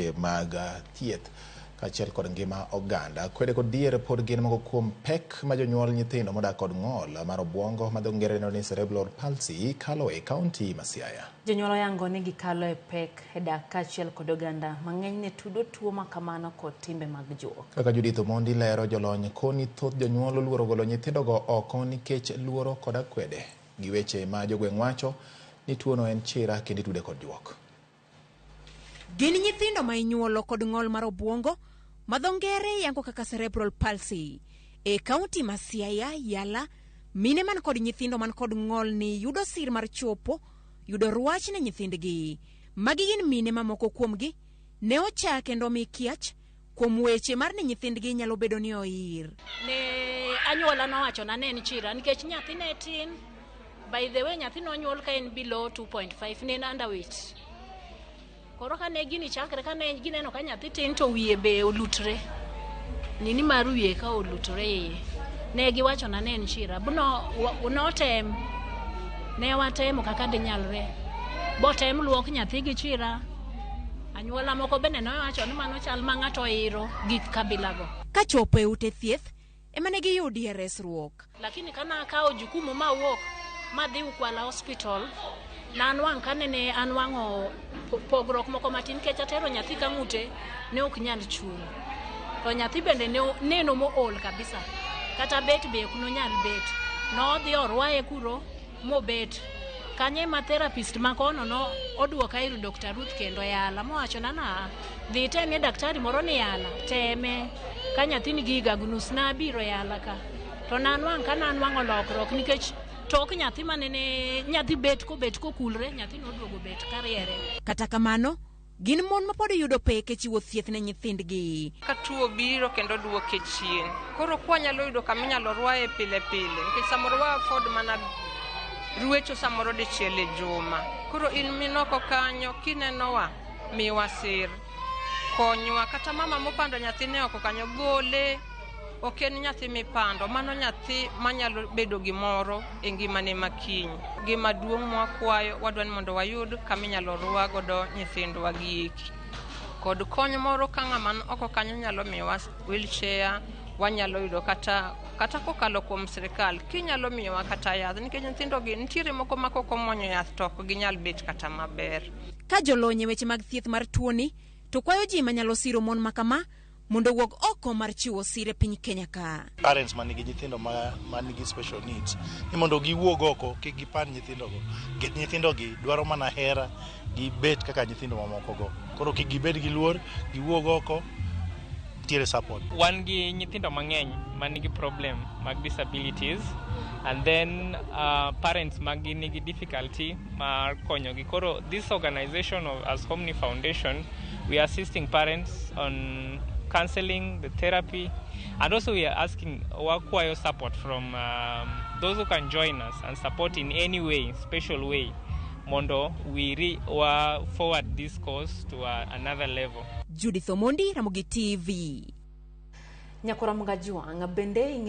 weche mag thieth kaachiel kod ngima oganda. Kwede kod diere pod gin moko kuom pek ma jonyuol nyithindo modak kod ng'ol mar obuongo ma dho ngere ni cerebral palsy kalo e kaunti ma Siaya. Jonyuol oyango ni gikalo e pek e dak kaachiel kod oganda mang'eny ne tudo tuo ma kamano kod timbe mag juok. Kaka Judith Omondi lero, jolony koni thoth jonyuol luoro golo nyithindogo oko nikech luoro kod akwede. Gi weche ma jogweng' wacho ni tuono en chira kendo itude kod juok. Gin nyithindo ma inyuolo kod ng'ol mar obuongo ma dho ngere yango kaka cerebral palsy. E kaunti ma Siaya, Yala, mine man kod nyithindo man kod ng'ol ni yudo sir mar chopo, yudo ruach ne nyithindgi. Magi gin mine mamoko kuomgi ne ochak kendo mi kiach kuom weche mar ni nyithindgi nyalo bedo ni oir. Ne anyuola nowacho na ne en chira nikech nyathi ne tin. By the way, nyathi nonyuol ka en below 2.5, ne en underweight. Koro ka ne gini chakre ka ne gineno ka nyathi tin to wiye be olutre. Nini mar wiye ka olutre. Ne giwacho na ne en chira. Notem. Ne watemo kaka dinyalre. Botem luok nyathi gi chira. Anyuola moko bende nowacho ni mano chal ma ng'ato iro gik kabilago. Ka chopo e ute thieth, ema ne giyudie resruok. Lakini kana kao jukumu ma wuok madhi ukwala hospital, na anwang' kane ne anwang'o pogruok moko matin kech atero nyathi ka ng'ute ne ok nyal chung'. To nyathi bende neno mo ol kabisa. Kata bet be ok nonyal bet. Nodhi orwaye kuro mo bet. Kanye ma therapist makono no oduoka ir Dr. Ruth kendo Yala mowacho na dhi temie daktari moro ni Yala teme ka nyathi nigi gagnus na biro Yala ka. To nanwang' kana anwang'o lokruok nikech tok nyathi manene nyathi bet ko kulre nyathi noduogo bet kariere. Kata kamano, gin mon ma pod yudo pek e chiwo thieth ne nyithindgi. Ka tuo biro kendo duoke chien. Koro kwa nyalo yudo kaminyalo rwaye pile pile. Nikech samoro wa afford mana ruecho samoro dichiel e juma. Koro in minoko kanyo kinenowa miwa sir. Konywa kata mama mopando nyathine oko kanyo gole. Ok en nyathi mipando, mano nyathi manyalo bedo gimoro e ngimane makiny. Gima duong' mwakwayo wadwa ni mondo wayud kaminyalo rwagodo nyithindwa gieki. Kod kony moro ka ng'ama oko kanyo nyalo miwa wheelchair, wanyalo yudo kata kokalo kuom sirikal kinyalo miyowa kata yath nikech nyithindogi nitiere moko ma koko muonyo yath to ok ginyal bet kata maber. Ka jolony e weche mag thieth mar tuoni to kwayo ji manyalo siro mon makama mondo wuog oko mar chiwo sire piny Kenya ka. Parents manigi nyithindo manigi special needs ni mondo giwuog oko kik gipand nyithindogo. Nyithindogi dwaro mana hera gi bet kaka nyithindo mamoko go. Koro kik gibed gi luor, giwuog oko, tiere support. Wan gi nyithindo mang'eny manigi problem mag disabilities and then parents magi nigi difficulty mar konyogi. Koro this organization as Omni Foundation, we are assisting parents on counseling, the therapy, and also we are asking wakwayo support from those who can join us and support in any way, special way, mondo we forward this cause to another level. Judith Omondi, Ramogi TV. Nyakura mga juang bende